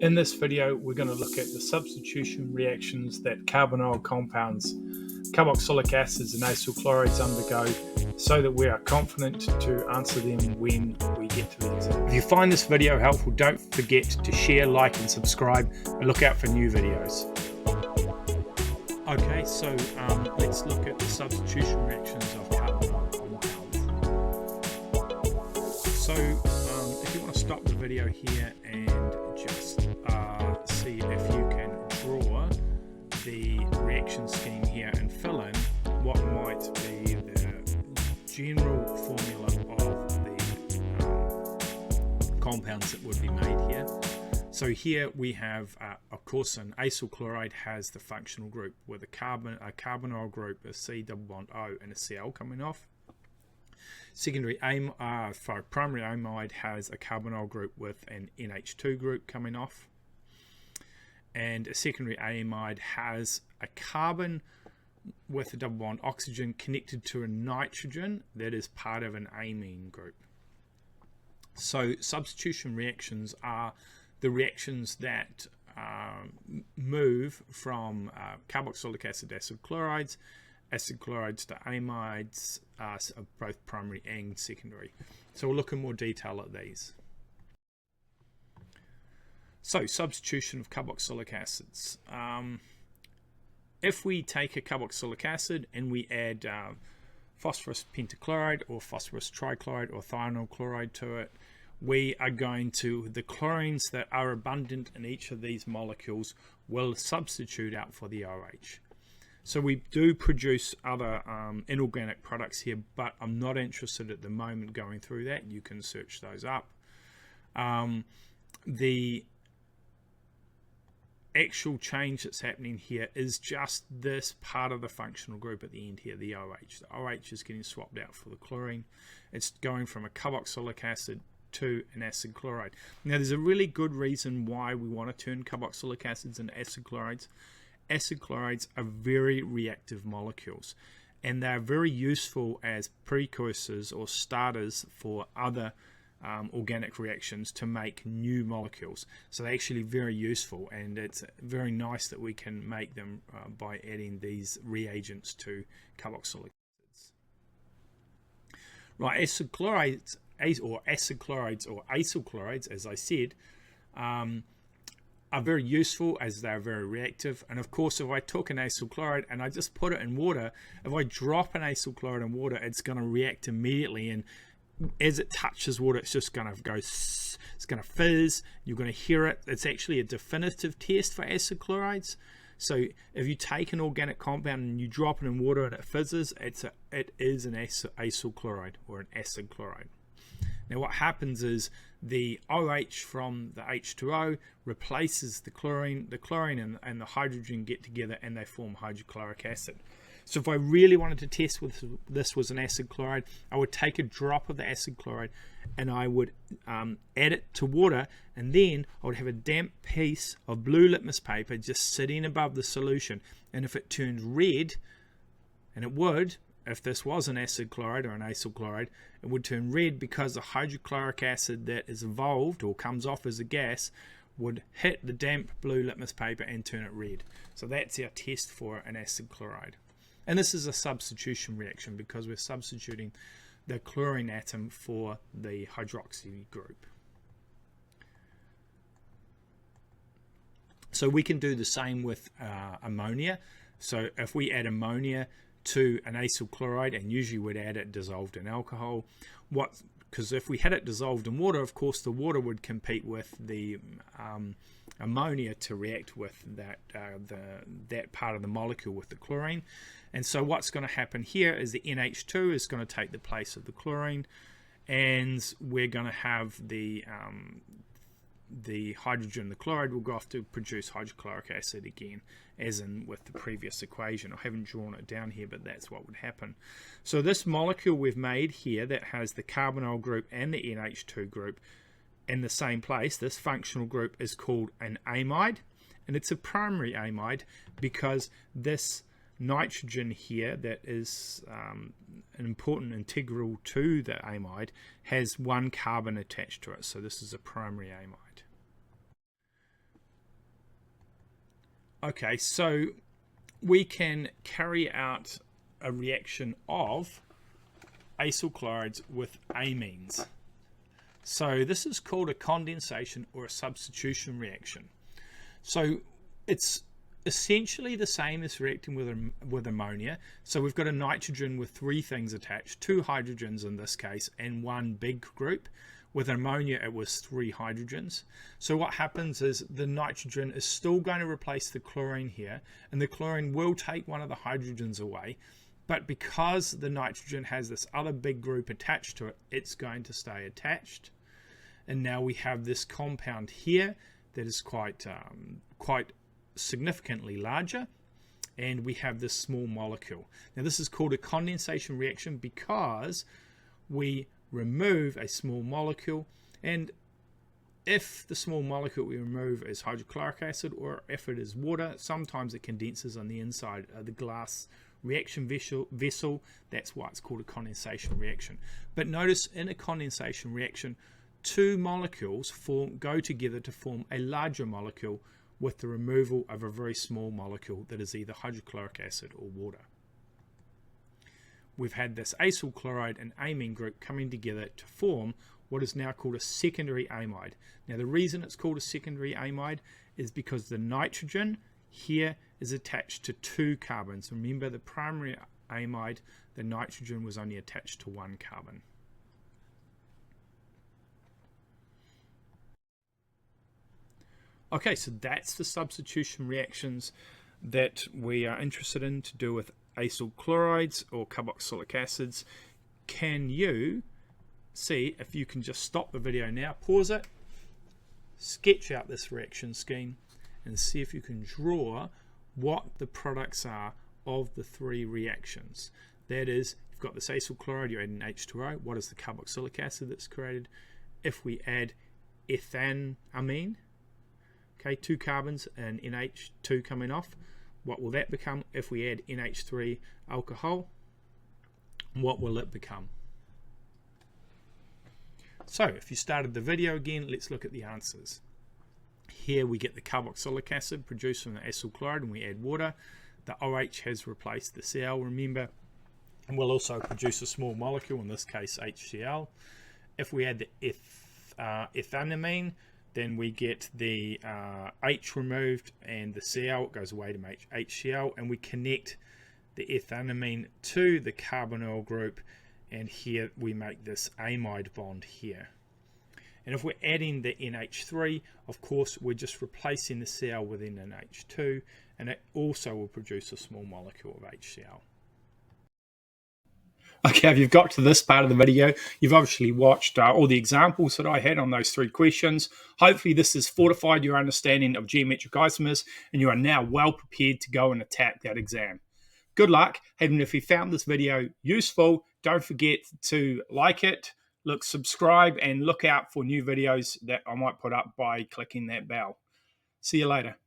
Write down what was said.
In this video, we're going to look at the substitution reactions that carbonyl compounds, carboxylic acids and acyl chlorides undergo so that we are confident to answer them when we get to the exam. If you find this video helpful, don't forget to share, like and subscribe and look out for new videos. Okay, so let's look at the substitution reactions of carbonyl compounds. So if you want to stop the video here and just see if you can draw the reaction scheme here and fill in what might be the general formula of the compounds that would be made here. So here we have, of course, an acyl chloride has the functional group with a carbonyl group, a C double bond O and a Cl coming off. Secondary primary amide has a carbonyl group with an NH2 group coming off. And a secondary amide has a carbon with a double bond oxygen connected to a nitrogen that is part of an amine group. So substitution reactions are the reactions that move from carboxylic acid chlorides to amides, both primary and secondary. So we'll look in more detail at these. So substitution of carboxylic acids. If we take a carboxylic acid and we add phosphorus pentachloride or phosphorus trichloride or thionyl chloride to it, we are going to, the chlorines that are abundant in each of these molecules will substitute out for the OH. So we do produce other inorganic products here, but I'm not interested at the moment going through that. You can search those up. The actual change that's happening here is just this part of the functional group at the end here, the OH. The OH is getting swapped out for the chlorine. It's going from a carboxylic acid to an acid chloride. Now there's a really good reason why we want to turn carboxylic acids into acid chlorides. Acid chlorides are very reactive molecules and they're very useful as precursors or starters for other organic reactions to make new molecules. So they're actually very useful, and it's very nice that we can make them by adding these reagents to carboxylic acids. Right, acid chlorides or acyl chlorides, as I said, are very useful as they're very reactive. And of course, if I took an acyl chloride and I just put it in water, if I drop an acyl chloride in water, it's going to react immediately, and as it touches water, it's just going to go, it's going to fizz, you're going to hear it. It's actually a definitive test for acid chlorides. So if you take an organic compound and you drop it in water and it fizzes, it is an acyl chloride or an acid chloride. Now what happens is the OH from the H2O replaces the chlorine and the hydrogen get together and they form hydrochloric acid. So if I really wanted to test whether this was an acid chloride, I would take a drop of the acid chloride and I would add it to water, and then I would have a damp piece of blue litmus paper just sitting above the solution, and if it turned red, and it would, if this was an acid chloride or an acyl chloride, it would turn red because the hydrochloric acid that is evolved or comes off as a gas would hit the damp blue litmus paper and turn it red. So that's our test for an acid chloride. And this is a substitution reaction because we're substituting the chlorine atom for the hydroxy group. So we can do the same with ammonia. So if we add ammonia to an acyl chloride, and usually we'd add it dissolved in alcohol, because if we had it dissolved in water, of course the water would compete with the ammonia to react with that part of the molecule with the chlorine. And so what's going to happen here is the NH2 is going to take the place of the chlorine, and we're going to have the hydrogen, the chloride, will go off to produce hydrochloric acid again, as in with the previous equation. I haven't drawn it down here, but that's what would happen. So this molecule we've made here that has the carbonyl group and the NH2 group in the same place, this functional group is called an amide, and it's a primary amide because this nitrogen here that is an important integral to the amide has one carbon attached to it, so this is a primary amide. Okay, so we can carry out a reaction of acyl chlorides with amines. So this is called a condensation or a substitution reaction. So it's essentially the same as reacting with ammonia. So we've got a nitrogen with three things attached, two hydrogens in this case, and one big group. With ammonia, it was three hydrogens. So what happens is the nitrogen is still going to replace the chlorine here, and the chlorine will take one of the hydrogens away. But because the nitrogen has this other big group attached to it, it's going to stay attached. And now we have this compound here that is quite significantly larger, and we have this small molecule. Now this is called a condensation reaction because we remove a small molecule, and if the small molecule we remove is hydrochloric acid or if it is water, sometimes it condenses on the inside of the glass reaction vessel. That's why it's called a condensation reaction. But notice in a condensation reaction, two molecules go together to form a larger molecule with the removal of a very small molecule that is either hydrochloric acid or water. We've had this acyl chloride and amine group coming together to form what is now called a secondary amide. Now the reason it's called a secondary amide is because the nitrogen here is attached to two carbons. Remember, the primary amide, the nitrogen was only attached to one carbon. Okay, so that's the substitution reactions that we are interested in to do with acyl chlorides or carboxylic acids. Can you see if you can just stop the video now, pause it, sketch out this reaction scheme, and see if you can draw what the products are of the three reactions. That is, you've got this acyl chloride, you're adding H2O. What is the carboxylic acid that's created? If we add ethanamine, okay, two carbons and NH2 coming off, what will that become? If we add NH3 alcohol, what will it become? So if you started the video again, let's look at the answers. Here we get the carboxylic acid produced from the acyl chloride, and we add water. The OH has replaced the Cl, remember, and we'll also produce a small molecule, in this case HCl. If we add the ethanamine, then we get the H removed and the Cl, it goes away to make HCl, and we connect the ethanamine to the carbonyl group, and here we make this amide bond here. And if we're adding the NH3, of course we're just replacing the Cl with an NH2, and it also will produce a small molecule of HCl. Okay, if you've got to this part of the video, you've obviously watched all the examples that I had on those three questions. Hopefully this has fortified your understanding of geometric isomers, and you are now well prepared to go and attack that exam. Good luck, and if you found this video useful, don't forget to like it, subscribe, and look out for new videos that I might put up by clicking that bell. See you later.